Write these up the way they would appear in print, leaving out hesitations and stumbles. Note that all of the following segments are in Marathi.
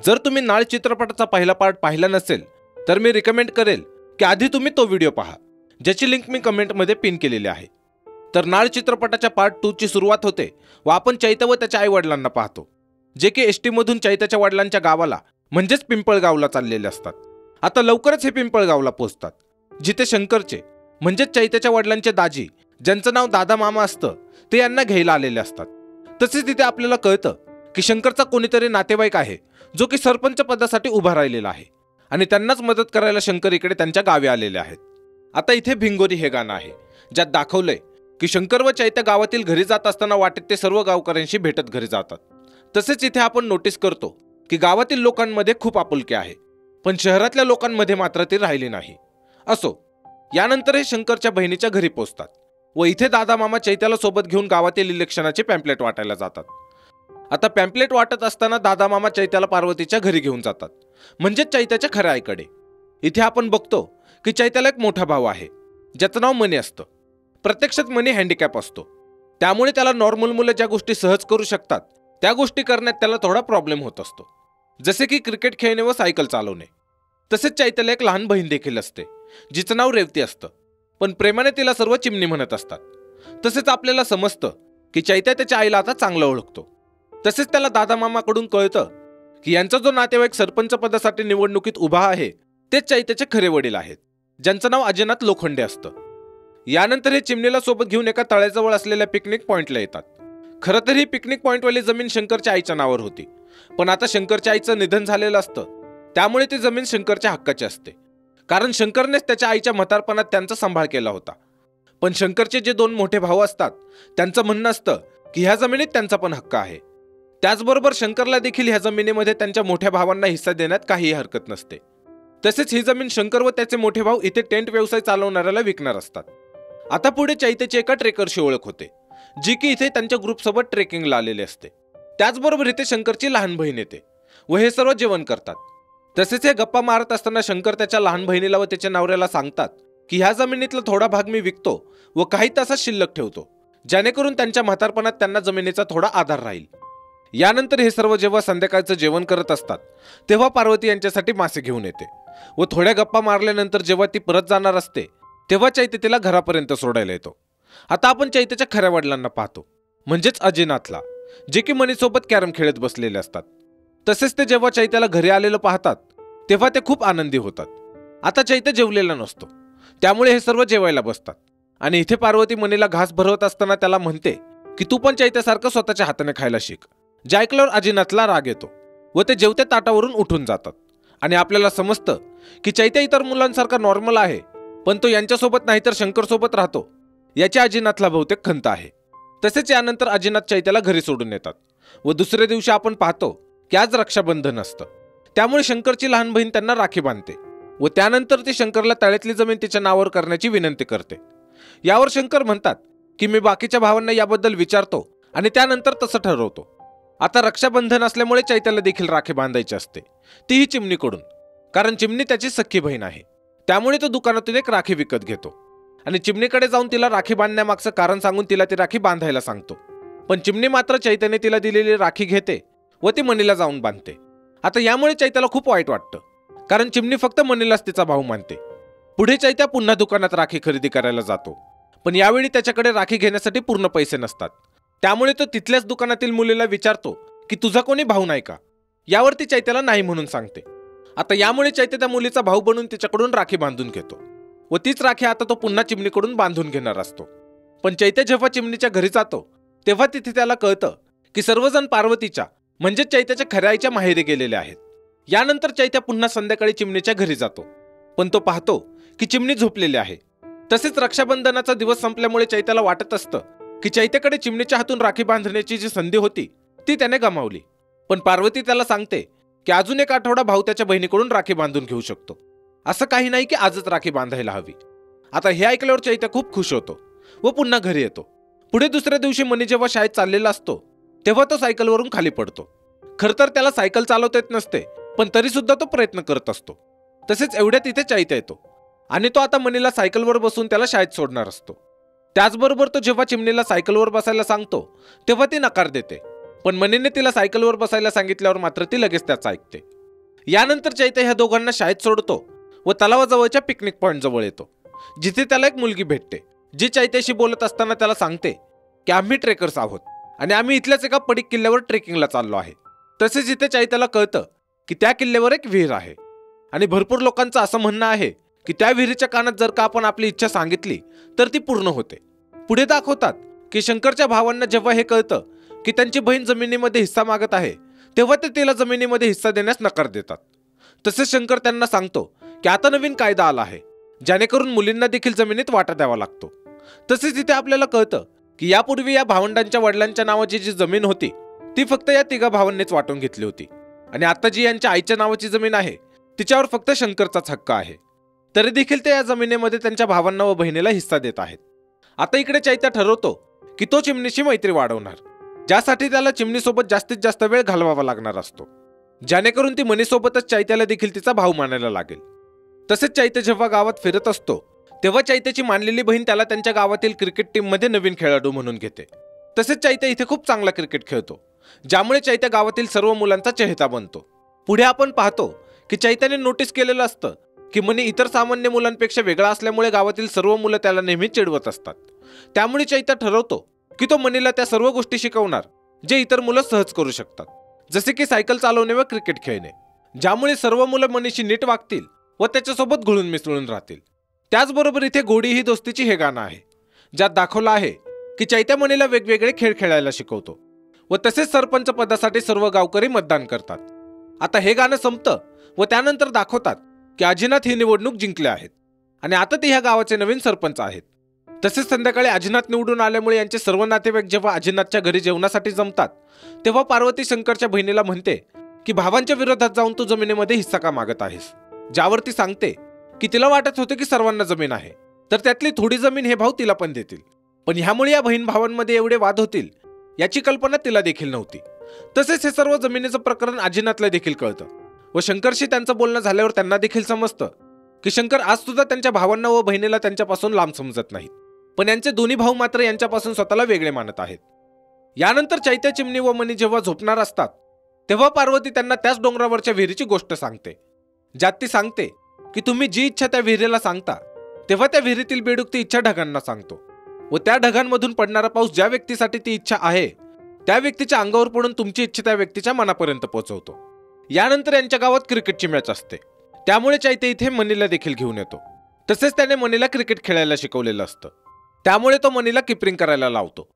जर तुम्ही नाळ चित्रपटाचा पहिला पार्ट पाहिला नसेल तर मी रिकमेंड करेल की आधी तुम्ही तो व्हिडिओ पहा, ज्याची लिंक मी कमेंटमध्ये पिन केलेली आहे। तर नाळ चित्रपटाच्या पार्ट 2 ची सुरुवात होते व आपण चैत्य व त्याच्या आई वडिलांना पाहतो, जे की एसटी मधून चैत्याच्या वडिलांच्या गावाला म्हणजेच पिंपळगावला चाललेले असतात। आता लवकरच हे पिंपळगावला पोहोचतात, जिथे शंकरचे म्हणजेच चैत्याच्या वडिलांचे दाजी, ज्यांचं नाव दादा मामा असतं, ते यांना घ्यायला आलेले असतात। तसेच तिथे आपल्याला कळतं की शंकरचा कोणीतरी नातेवाईक आहे, जो की सरपंच पदासाठी उभा राहिलेला आहे आणि त्यांनाच मदत करायला शंकर इकडे त्यांच्या गावी आलेले आहेत। आता इथे भिंगोरी हे गाणं आहे, ज्यात दाखवलंय की शंकर व चैत्य गावातील घरी जात असताना वाटेत ते सर्व गावकऱ्यांशी भेटत घरी जातात। तसेच इथे आपण नोटीस करतो की गावातील लोकांमध्ये खूप आपुलकी आहे, पण शहरातल्या लोकांमध्ये मात्र ती राहिली नाही। असो, यानंतर हे शंकरच्या बहिणीच्या घरी पोहोचतात व इथे दादा मामा चैत्याला सोबत घेऊन गावातील इलेक्शनाचे पॅम्पलेट वाटायला जातात। आता पॅम्पलेट वाटत असताना दादा मामा चैत्याला पार्वतीच्या घरी घेऊन जातात, म्हणजे चैत्याच्या खऱ्या आईकडे। इथे आपण बघतो की चैत्याला एक मोठा भाऊ आहे, ज्याचं नाव मनी असतं। प्रत्यक्षात मनी हँडिकॅप असतो, त्यामुळे त्याला नॉर्मल मुलं ज्या गोष्टी सहज करू शकतात त्या गोष्टी करण्यात त्याला थोडा प्रॉब्लेम होत असतो, जसे की क्रिकेट खेळणे व सायकल चालवणे। तसेच चैत्याला एक लहान बहीण देखील असते, जिचं नाव रेवती असतं, पण प्रेमाने तिला सर्व चिमणी म्हणत असतात। तसेच आपल्याला समजतं की चैत्य त्याच्या आईला आता चांगलं ओळखतो। तसेच त्याला दादा मामाकडून कळतं की यांचा जो नातेवाईक सरपंच पदासाठी निवडणुकीत उभा आहे तेच चैत्याचे खरे वडील आहेत, ज्यांचं नाव अजयनाथ लोखंडे असतं। यानंतर हे चिमणीला सोबत घेऊन एका तळ्याजवळ असलेल्या पिकनिक पॉइंटला येतात। खरं तर ही पिकनिक पॉइंटवाली जमीन शंकरच्या आईच्या नावावर होती, पण आता शंकरच्या आईचं निधन झालेलं असतं, त्यामुळे ती जमीन शंकरच्या हक्काची असते, कारण शंकरनेच त्याच्या आईच्या म्हातारपणात त्यांचा सांभाळ केला होता। पण शंकरचे जे 2 मोठे भाऊ असतात त्यांचं म्हणणं असतं की ह्या जमिनीत त्यांचा पण हक्क आहे। त्याचबरोबर शंकरला देखील ह्या जमिनीमध्ये त्यांच्या मोठ्या भावांना हिस्सा देण्यात काहीही हरकत नसते। तसेच ही जमीन शंकर व त्याचे मोठे भाऊ इथे टेंट व्यवसाय चालवणाऱ्याला विकणार असतात। आता पुढे चैत्याची एका ट्रेकरशी ओळख होते, जी की इथे त्यांच्या ग्रुपसोबत ट्रेकिंगला आलेले असते। त्याचबरोबर इथे शंकरची लहान बहीण येते व हे सर्व जेवण करतात। तसेच हे गप्पा मारत असताना शंकर त्याच्या लहान बहिणीला व त्याच्या नवऱ्याला सांगतात की ह्या जमिनीतला थोडा भाग मी विकतो व काही तासात शिल्लक ठेवतो, जेणेकरून त्यांच्या म्हातारपणात त्यांना जमिनीचा थोडा आधार राहील। यानंतर हे सर्व जेव्हा संध्याकाळचं जेवण करत असतात तेव्हा पार्वती यांच्यासाठी मासे घेऊन येते व थोड्या गप्पा मारल्यानंतर जेव्हा ती परत जाणार असते तेव्हा चैत्य तिला घरापर्यंत सोडायला येतो। आता आपण चैत्याच्या खऱ्या वडिलांना पाहतो, म्हणजेच अजयनाथला, जे की मनीसोबत कॅरम खेळत बसलेले असतात। तसेच ते जेव्हा चैत्याला घरी आलेलं पाहतात तेव्हा ते खूप आनंदी होतात। आता चैत्य जेवलेला नसतो, त्यामुळे हे सर्व जेवायला बसतात आणि इथे पार्वती मनीला घास भरवत असताना त्याला म्हणते की तू पण चैत्यासारखं स्वतःच्या हाताने खायला शिक। जे ऐकल्यावर अजयनाथला राग येतो व ते जेवत्या ताटावरून उठून जातात आणि आपल्याला समजतं की चैत्य इतर मुलांसारखा नॉर्मल आहे, पण तो यांच्यासोबत नाही तर शंकरसोबत राहतो, याची अजयनाथला बहुतेक खंत आहे। तसेच यानंतर अजयनाथ चैत्याला घरी सोडून येतात व दुसऱ्या दिवशी आपण पाहतो की आज रक्षाबंधन असतं, त्यामुळे शंकरची लहान बहीण त्यांना राखी बांधते व त्यानंतर ती शंकरला तळ्यातली जमीन तिच्या नावावर करण्याची विनंती करते। यावर शंकर म्हणतात की मी बाकीच्या भावांना याबद्दल विचारतो आणि त्यानंतर तसं ठरवतो। आता रक्षाबंधन असल्यामुळे चैत्याला देखील राखी बांधायची असते, तीही चिमणीकडून, कारण चिमणी त्याची सख्खी बहीण आहे। त्यामुळे तो दुकानातून एक राखी विकत घेतो आणि चिमणीकडे जाऊन तिला राखी बांधण्यामागचं कारण सांगून तिला ती राखी बांधायला सांगतो, पण चिमणी मात्र चैत्याने तिला दिलेली राखी घेते व ती मनीला जाऊन बांधते। आता यामुळे चैत्याला खूप वाईट वाटतं, कारण चिमणी फक्त मनीलाच तिचा भाऊ मानते। पुढे चैत्या पुन्हा दुकानात राखी खरेदी करायला जातो, पण यावेळी त्याच्याकडे राखी घेण्यासाठी पूर्ण पैसे नसतात, त्यामुळे तो तिथल्याच दुकानातील मुलीला विचारतो की तुझा कोणी भाऊ नाही का? यावरती चैत्याला नाही म्हणून सांगते। आता यामुळे चैत्य त्या मुलीचा भाऊ बनून तिच्याकडून राखी बांधून घेतो व तीच राखी आता तो पुन्हा चिमणीकडून बांधून घेणार असतो। पण चैत्य जेव्हा चिमणीच्या घरी जातो तेव्हा तिथे त्याला कळतं की सर्वजण पार्वतीच्या म्हणजे चैत्याच्या खऱ्या आईच्या माहेरी गेलेले आहेत। यानंतर चैत्य पुन्हा संध्याकाळी चिमणीच्या घरी जातो, पण तो पाहतो की चिमणी झोपलेली आहे। तसेच रक्षाबंधनाचा दिवस संपल्यामुळे चैत्याला वाटत असतं की चैत्याकडे चिमणीच्या हातून राखी बांधण्याची जी संधी होती ती त्याने गमावली। पण पार्वती त्याला सांगते की अजून एक आठवडा भाऊ त्याच्या बहिणीकडून राखी बांधून घेऊ शकतो, असं काही नाही की आजच राखी बांधायला हवी। आता हे ऐकल्यावर चैत्य खूप खुश होतो व पुन्हा घरी येतो। पुढे दुसऱ्या दिवशी मनी जेव्हा शाळेत चाललेला असतो तेव्हा तो सायकलवरून खाली पडतो। खरं तर त्याला सायकल चालवता येत नसते, पण तरी सुद्धा तो प्रयत्न करत असतो। तसेच एवढ्यात तिथे चैत्य येतो आणि तो आता मनीला सायकलवर बसून त्याला शाळेत सोडणार असतो। त्याचबरोबर तो जेव्हा चिमणीला सायकलवर बसायला सांगतो तेव्हा ती नकार देते पण मनीने तिला सायकलवर बसायला सांगितल्यावर मात्र ती लगेच त्याचं ऐकते. यानंतर चैत्य ह्या दोघांना शाळेत सोडतो व तलावाजवळच्या पिकनिक पॉइंट जवळ येतो, जिथे त्याला एक मुलगी भेटते, जी चैत्याशी बोलत असताना त्याला सांगते की आम्ही ट्रेकर्स आहोत आणि आम्ही इथल्याच एका पडीक किल्ल्यावर ट्रेकिंगला चाललो आहे. तसेच इथे चैत्याला कळतं की त्या किल्ल्यावर एक विहीर आहे आणि भरपूर लोकांचं असं म्हणणं आहे की त्या विहिरीच्या कानात जर का आपण आपली इच्छा सांगितली तर ती पूर्ण होते. पुढे दाखवतात की शंकरच्या भावांना जेव्हा हे कळतं की त्यांची बहीण जमिनीमध्ये हिस्सा मागत आहे, तेव्हा ते तिला जमिनीमध्ये हिस्सा देण्यास नकार देतात. तसेच शंकर त्यांना सांगतो की आता नवीन कायदा आला आहे, जेणेकरून मुलींना देखील जमिनीत वाटा द्यावा लागतो. तसेच इथे आपल्याला कळतं की यापूर्वी या भावंडांच्या वडिलांच्या नावाची जी जमीन होती ती फक्त या तिघा भावांनीच वाटून घेतली होती आणि आता जी यांच्या आईच्या नावाची जमीन आहे तिच्यावर फक्त शंकरचाच हक्क आहे. तरी देखील ते या जमिनीमध्ये त्यांच्या भावांना व बहिणीला हिस्सा देत आहेत. आता इकडे चैत्य ठरवतो की तो चिमणीशी मैत्री वाढवणार, ज्यासाठी त्याला चिमणीसोबत जास्तीत जास्त वेळ घालवावा लागणार असतो, जेणेकरून ती मनीसोबतच चैत्याला देखील तिचा भाऊ मानायला लागेल. तसेच चैत्य जेव्हा गावात फिरत असतो तेव्हा चैत्याची मानलेली बहीण त्याला त्यांच्या गावातील क्रिकेट टीममध्ये नवीन खेळाडू म्हणून घेते. तसेच चैत्य इथे खूप चांगला क्रिकेट खेळतो, ज्यामुळे चैत्य गावातील सर्व मुलांचा चहेता बनतो. पुढे आपण पाहतो की चैत्याने नोटीस केलेलं असतं की मनी इतर सामान्य मुलांपेक्षा वेगळा असल्यामुळे गावातील सर्व मुलं त्याला नेहमी चिडवत असतात. त्यामुळे चैत्य ठरवतो की तो मनीला त्या सर्व गोष्टी शिकवणार जे इतर मुलं सहज करू शकतात, जसे की सायकल चालवणे व क्रिकेट खेळणे, ज्यामुळे सर्व मुलं मनीशी नीट वागतील व त्याच्यासोबत घुळून मिसळून राहतील. त्याचबरोबर इथे गोडी ही दोस्तीची हे गाणं आहे, ज्यात दाखवलं आहे की चैत्य मनीला वेगवेगळे खेळ खेळायला शिकवतो व तसेच सरपंच पदासाठी सर्व गावकरी मतदान करतात. आता हे गाणं संपतं व त्यानंतर दाखवतात की अजिनाथ ही निवडणूक जिंकले आहेत आणि आता ते ह्या गावाचे नवीन सरपंच आहेत. तसेच संध्याकाळी अजिनाथ निवडून आल्यामुळे यांचे सर्व नातेवाईक जेव्हा अजिनाथच्या घरी जेवणासाठी जमतात तेव्हा पार्वती शंकरच्या बहिणीला म्हणते की भावांच्या विरोधात जाऊन तू जमिनीमध्ये हिस्सा का मागत आहेस, ज्यावर ती सांगते की तिला वाटत होते की सर्वांना जमीन आहे तर त्यातली थोडी जमीन हे भाऊ तिला पण देतील, पण ह्यामुळे या बहीण भावांमध्ये एवढे वाद होतील याची कल्पना तिला देखील नव्हती. तसेच हे सर्व जमिनीचं प्रकरण अजिनाथला देखील कळतं व शंकरशी त्यांचं बोलणं झाल्यावर त्यांना देखील समजतं की शंकर आज सुद्धा त्यांच्या भावांना व बहिणीला त्यांच्यापासून लांब समजत नाहीत, पण यांचे दोन्ही भाऊ मात्र यांच्यापासून स्वतःला वेगळे मानत आहेत. यानंतर चैत्य, चिमणी व मनी जेव्हा झोपणार असतात तेव्हा पार्वती त्यांना त्याच डोंगरावरच्या विहिरीची गोष्ट सांगते, ज्यात ती सांगते की तुम्ही जी इच्छा त्या विहिरीला सांगता तेव्हा त्या विहिरीतील बेडूक ती इच्छा ढगांना सांगतो व त्या ढगांमधून पडणारा पाऊस ज्या व्यक्तीसाठी ती इच्छा आहे त्या व्यक्तीच्या अंगावर पडून तुमची इच्छा त्या व्यक्तीच्या मनापर्यंत पोहोचवतो. यानंतर यांच्या गावात क्रिकेटची मॅच असते, त्यामुळे चैत्य इथे मनीला देखील घेऊन येतो. तसेच त्याने मनीला क्रिकेट खेळायला शिकवलेलं असतं, त्यामुळे तो मनीला किपरिंग करायला लावतो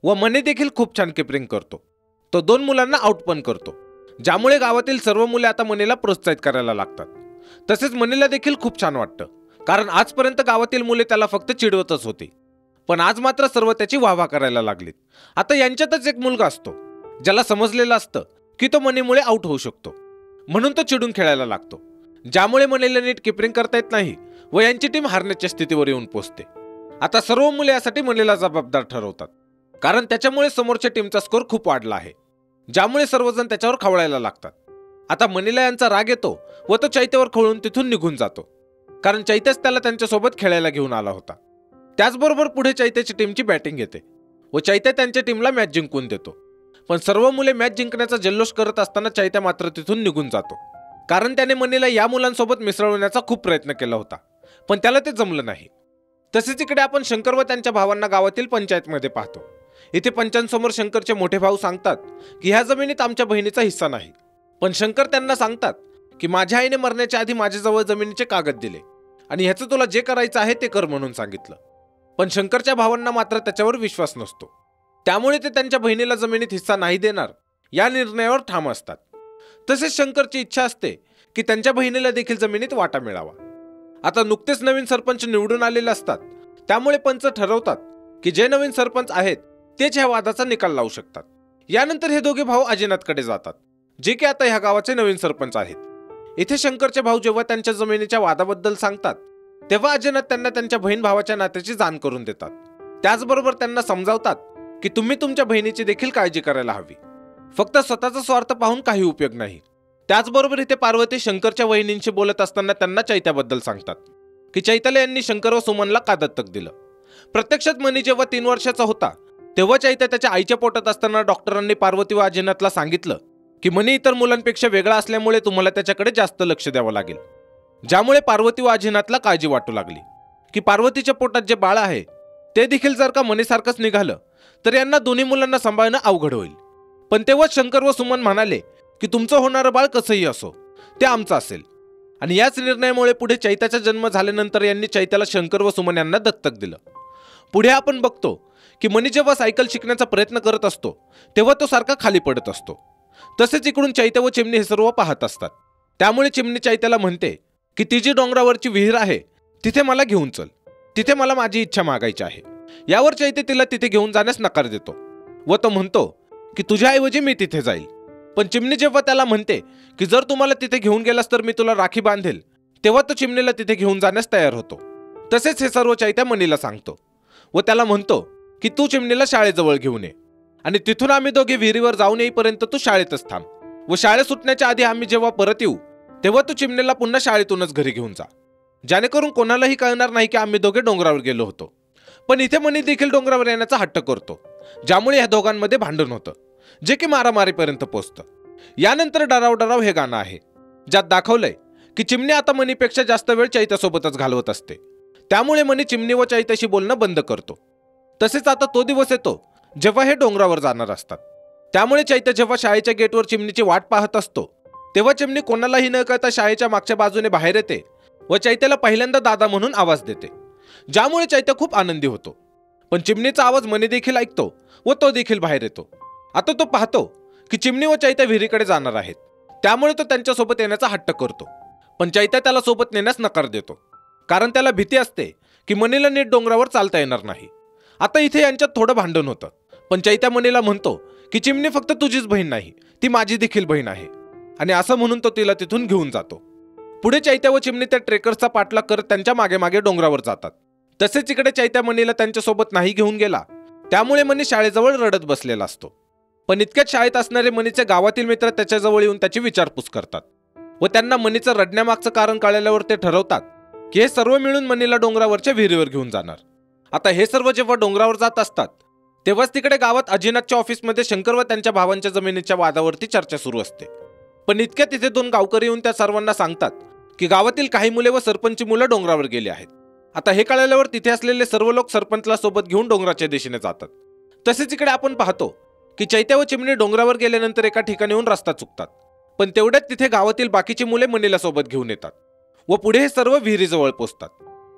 व मनी देखील खूप छान किपरिंग करतो. तो 2 मुलांना आउट पण करतो, ज्यामुळे गावातील सर्व मुले आता मनीला प्रोत्साहित करायला लागतात. तसेच मनीला देखील खूप छान वाटतं, कारण आजपर्यंत गावातील मुले त्याला फक्त चिडवतच होती, पण आज मात्र सर्व त्याची वाहवा करायला लागलीत. आता यांच्यातच एक मुलगा असतो ज्याला समजलेलं असतं की तो मनीमुळे आउट होऊ शकतो, म्हणून तो चिडून खेळायला लागतो, ज्यामुळे मनीला नीट किपरिंग करता येत नाही व यांची टीम हारण्याच्या स्थितीवर येऊन पोहोचते. आता सर्व मुले यासाठी मनीला जबाबदार ठरवतात, कारण त्याच्यामुळे समोरच्या टीमचा स्कोर खूप वाढला आहे, ज्यामुळे सर्वजण त्याच्यावर खवळायला लागतात. आता मनीला यांचा राग येतो व तो चैत्यावर खवळून तिथून निघून जातो, कारण चैत्यच त्याला त्यांच्यासोबत खेळायला घेऊन आला होता. त्याचबरोबर पुढे चैत्याची टीमची बॅटिंग येते व चैत्य त्यांच्या टीमला मॅच जिंकून देतो, पण सर्व मुले मॅच जिंकण्याचा जल्लोष करत असताना चैत्य मात्र तिथून निघून जातो, कारण त्याने मनीला या मुलांसोबत मिसळवण्याचा खूप प्रयत्न केला होता, पण त्याला ते जमलं नाही. तसेच इकडे आपण शंकर व त्यांच्या भावांना गावातील पंचायतमध्ये पाहतो. इथे पंचांसमोर शंकरचे मोठे भाऊ सांगतात की ह्या जमिनीत आमच्या बहिणीचा हिस्सा नाही, पण शंकर त्यांना सांगतात की माझ्या आईने मरण्याच्या आधी माझ्याजवळ जमिनीचे कागद दिले आणि ह्याचं तुला जे करायचं आहे ते कर म्हणून सांगितलं, पण शंकरच्या भावांना मात्र त्याच्यावर विश्वास नसतो, त्यामुळे ते त्यांच्या बहिणीला जमिनीत हिस्सा नाही देणार या निर्णयावर ठाम असतात. तसेच शंकरची इच्छा असते की त्यांच्या बहिणीला देखील जमिनीत वाटा मिळावा. आता नुकतेच नवीन सरपंच निवडून आलेले असतात, त्यामुळे पंच ठरवतात की जे नवीन सरपंच आहेत तेच ह्या वादाचा निकाल लावू शकतात. यानंतर हे दोघे भाऊ अजिनाथकडे जातात, जे की आता ह्या गावाचे नवीन सरपंच आहेत. इथे शंकरचे भाऊ जेव्हा त्यांच्या जमिनीच्या वादाबद्दल सांगतात तेव्हा अजिनाथ त्यांना त्यांच्या बहीण भावाच्या नात्याची जाण करून देतात. त्याचबरोबर त्यांना समजावतात की तुम्ही तुमच्या बहिणीची देखील काळजी करायला हवी, फक्त स्वतःचा स्वार्थ पाहून काही उपयोग नाही. त्याचबरोबर इथे पार्वती शंकरच्या वहिनींशी बोलत असताना त्यांना चैत्याबद्दल सांगतात की चैत्याला यांनी शंकर व सुमनला का दत्तक दिलं. प्रत्यक्षात मनी जेव्हा 3 वर्षाचा होता तेव्हा चैत्य त्याच्या आईच्या पोटात असताना डॉक्टरांनी पार्वती व आजीनाथला सांगितलं की मनी इतर मुलांपेक्षा वेगळा असल्यामुळे तुम्हाला त्याच्याकडे जास्त लक्ष द्यावं लागेल, ज्यामुळे पार्वती व आजीनाथला काळजी वाटू लागली की पार्वतीच्या पोटात जे बाळ आहे ते देखील जर का मनीसारखंच निघालं तर यांना दोन्ही मुलांना सांभाळणं अवघड होईल. पण तेव्हा शंकर व सुमन म्हणाले की तुमचं होणारं बाळ कसंही असो ते आमचं असेल. आणि याच निर्णयामुळे पुढे चैत्याचा जन्म झाल्यानंतर यांनी चैत्याला शंकर व सुमन यांना दत्तक दिलं. पुढे आपण बघतो की मनी जेव्हा सायकल शिकण्याचा प्रयत्न करत असतो तेव्हा तो सारखा खाली पडत असतो. तसेच इकडून चैत्य व चिमणी हे सर्व पाहत असतात. त्यामुळे चिमणी चैत्याला म्हणते की ती जी डोंगरावरची विहीर आहे तिथे मला घेऊन चल, तिथे मला माझी इच्छा मागायची आहे. यावर चैत्य तिला तिथे घेऊन जाण्यास नकार देतो व तो म्हणतो की तुझ्याऐवजी मी तिथे जाईल. पण चिमणी जेव्हा त्याला म्हणते की जर तुम्हाला तिथे घेऊन गेलास तर मी तुला राखी बांधेल, तेव्हा तो चिमणीला तिथे घेऊन जाण्यास तयार होतो. तसेच हे सर्व चैत्य मनीला सांगतो व त्याला म्हणतो की तू चिमणीला शाळेजवळ घेऊन ये आणि तिथून आम्ही दोघे विहिरीवर जाऊन येईपर्यंत तू शाळेतच थांब व शाळेत सुटण्याच्या आधी आम्ही जेव्हा परत येऊ तेव्हा तू चिमणीला पुन्हा शाळेतूनच घरी घेऊन जा, जेणेकरून कोणालाही कळणार नाही की आम्ही दोघे डोंगरावर गेलो होतो. पण इथे मनी देखील डोंगरावर येण्याचा हट्ट करतो, ज्यामुळे या दोघांमध्ये भांडण होतं जे की मारामारीपर्यंत पोहोचतं. यानंतर डराव डराव हे गाणं आहे ज्यात दाखवलंय की चिमणी आता मनीपेक्षा जास्त वेळ चैत्यासोबतच घालवत असते. त्यामुळे मनी चिमणी व चैत्याशी बोलणं बंद करतो. तसेच आता तो दिवस येतो जेव्हा हे डोंगरावर जाणार असतात. त्यामुळे चैत्य जेव्हा शाळेच्या गेटवर चिमणीची वाट पाहत असतो तेव्हा चिमणी कोणालाही न कळता शाळेच्या मागच्या बाजूने बाहेर येते व चैत्याला पहिल्यांदा दादा म्हणून आवाज देते, ज्यामुळे चैत्य खूप आनंदी होतो. पण चिमणीचा आवाज मनी देखील ऐकतो व तो देखील बाहेर येतो. आता तो पाहतो की चिमणी व चैत्य विहिरीकडे जाणार आहेत, त्यामुळे तो त्यांच्यासोबत येण्याचा हट्ट करतो. पण चैत्य त्याला सोबत नेण्यास नकार देतो, कारण त्याला भीती असते की मनीला नीट डोंगरावर चालता येणार नाही. आता इथे यांच्यात थोडं भांडण होतं. पण चैत्य मनीला म्हणतो की चिमणी फक्त तुझीच बहीण नाही, ती माझी देखील बहीण आहे. आणि असं म्हणून तो तिला तिथून घेऊन जातो. पुढे चैत्य व चिमणी त्या ट्रेकर्सचा पाठलाग करत त्यांच्या मागे मागे डोंगरावर जातात. तसेच इकडे चैत्य मनीला त्यांच्यासोबत नाही घेऊन गेला, त्यामुळे मनी शाळेजवळ रडत बसलेला असतो. पण इतक्यात शाळेत असणारे मनीचे गावातील मित्र त्याच्याजवळ येऊन त्याची विचारपूस करतात व त्यांना मनीचं रडण्यामागचं कारण कळल्यावर ते ठरवतात की हे सर्व मिळून मनीला डोंगरावरच्या विहिरीवर घेऊन जाणार. आता हे सर्व जेव्हा डोंगरावर जात असतात तेव्हाच तिकडे गावात अजिनाथच्या ऑफिसमध्ये शंकर व त्यांच्या भावांच्या जमिनीच्या वादावरती चर्चा सुरू असते. पण इतक्या तिथे दोन गावकरी येऊन त्या सर्वांना सांगतात की गावातील काही मुले व सरपंची मुलं डोंगरावर गेली आहेत. आता हे कळल्यावर तिथे असलेले सर्व लोक सरपंचला सोबत घेऊन डोंगराच्या दिशेने जातात. तसेच इकडे आपण पाहतो की चैत्य व चिमणी डोंगरावर गेल्यानंतर एका ठिकाणी येऊन रस्ता चुकतात. पण तेवढ्यात तिथे गावातील बाकीची मुले मनीला सोबत घेऊन येतात व पुढे हे सर्व विहिरीजवळ पोहोचतात.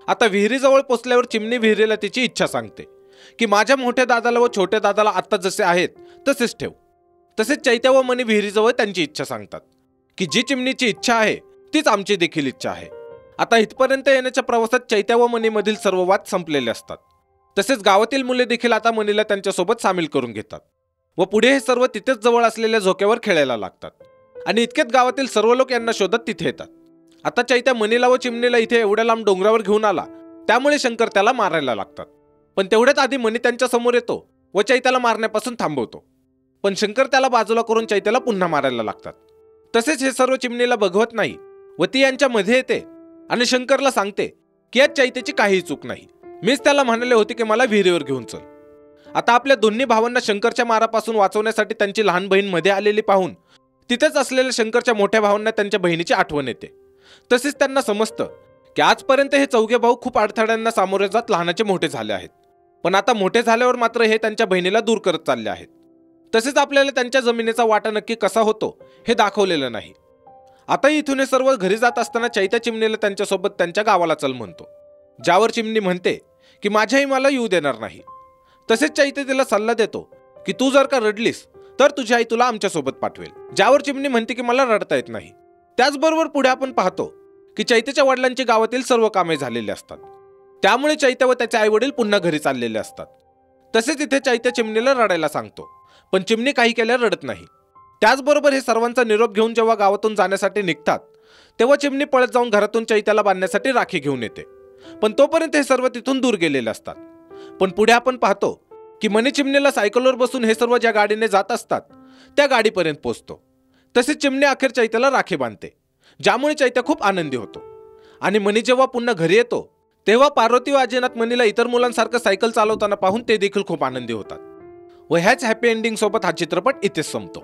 आता विहिरीजवळ पोहोचल्यावर चिमणी विहिरीला तिची इच्छा सांगते की माझ्या मोठ्या दादाला व छोट्या दादाला आत्ता जसे आहेत तसेच ठेव. तसेच चैत्य व मनी विहिरीजवळ त्यांची इच्छा सांगतात की जी चिमणीची इच्छा आहे तीच आमची देखील इच्छा आहे. आता इथपर्यंत येण्याच्या प्रवासात चैत्य व मनी मधील सर्व वाद संपलेले असतात. तसेच गावातील मुले देखील आता मनीला त्यांच्यासोबत सामील करून घेतात व पुढे हे सर्व तिथेच जवळ असलेल्या झोक्यावर खेळायला लागतात. आणि इतक्यात गावातील सर्व लोक यांना शोधत तिथे येतात. आता चैत्य मनीला व चिमणीला इथे एवढ्या लांब डोंगरावर घेऊन आला, त्यामुळे शंकर त्याला मारायला लागतात. पण तेवढ्यात आधी मनी त्यांच्या समोर येतो व चैत्याला मारण्यापासून थांबवतो. पण शंकर त्याला बाजूला करून चैत्याला पुन्हा मारायला लागतात. तसेच हे सर्व चिमणीला बघवत नाही व ती यांच्या मध्ये येते आणि शंकरला सांगते की यात चैत्याची काहीही चूक नाही, मीच त्याला म्हणाले होते की मला विहिरीवर घेऊन चल. आता आपल्या दोन्ही भावांना शंकरच्या मारापासून वाचवण्यासाठी त्यांची लहान बहीण मध्ये आलेली पाहून तिथेच असलेल्या शंकरच्या मोठ्या भावांना त्यांच्या बहिणीची आठवण येते. तसेच त्यांना समजतं की आजपर्यंत हे चौघे भाऊ खूप अडथळ्यांना सामोरे जात लहानाचे मोठे झाले आहेत, पण आता मोठे झाल्यावर मात्र हे त्यांच्या बहिणीला दूर करत चालले आहेत. तसेच आपल्याला त्यांच्या जमिनीचा वाटा नक्की कसा होतो हे दाखवलेलं नाही. आता इथून हे सर्व घरी जात असताना चैत्य चिमणीला त्यांच्यासोबत त्यांच्या गावाला चल म्हणतो, ज्यावर चिमणी म्हणते की माझ्या आई मला येऊ देणार नाही. तसेच चैत्य तिला सल्ला देतो की तू जर का रडलीस तर तुझी आई तुला आमच्यासोबत पाठवेल, ज्यावर चिमणी म्हणते की मला रडता येत नाही. त्याचबरोबर पुढे आपण पाहतो की चैत्याच्या वडिलांची गावातील सर्व कामे झालेली असतात, त्यामुळे चैत्य व त्याचे आई वडील पुन्हा घरी चाललेले असतात. तसेच इथे चैत्य चिमणीला रडायला सांगतो, पण चिमणी काही केल्यावर रडत नाही. त्याचबरोबर हे सर्वांचा निरोप घेऊन जेव्हा गावातून जाण्यासाठी निघतात तेव्हा चिमणी पळत जाऊन घरातून चैत्याला बांधण्यासाठी राखी घेऊन येते. पण तोपर्यंत हे सर्व तिथून दूर गेलेले असतात. पण पुढे आपण पाहतो की मनी चिमणीला सायकलवर बसून हे सर्व ज्या गाडीने जात असतात त्या गाडीपर्यंत पोहोचतो. तसेच चिमणी अखेर चैत्याला राखी बांधते, ज्यामुळे चैत्य खूप आनंदी होतो. आणि मनी जेव्हा पुन्हा घरी येतो तेव्हा पार्वती व अजिनाथ मनीला इतर मुलांसारखं सायकल चालवताना पाहून ते देखील खूप आनंदी होतात. व ह्याच हॅपी एंडिंग सोबत हा चित्रपट इथेच संपतो.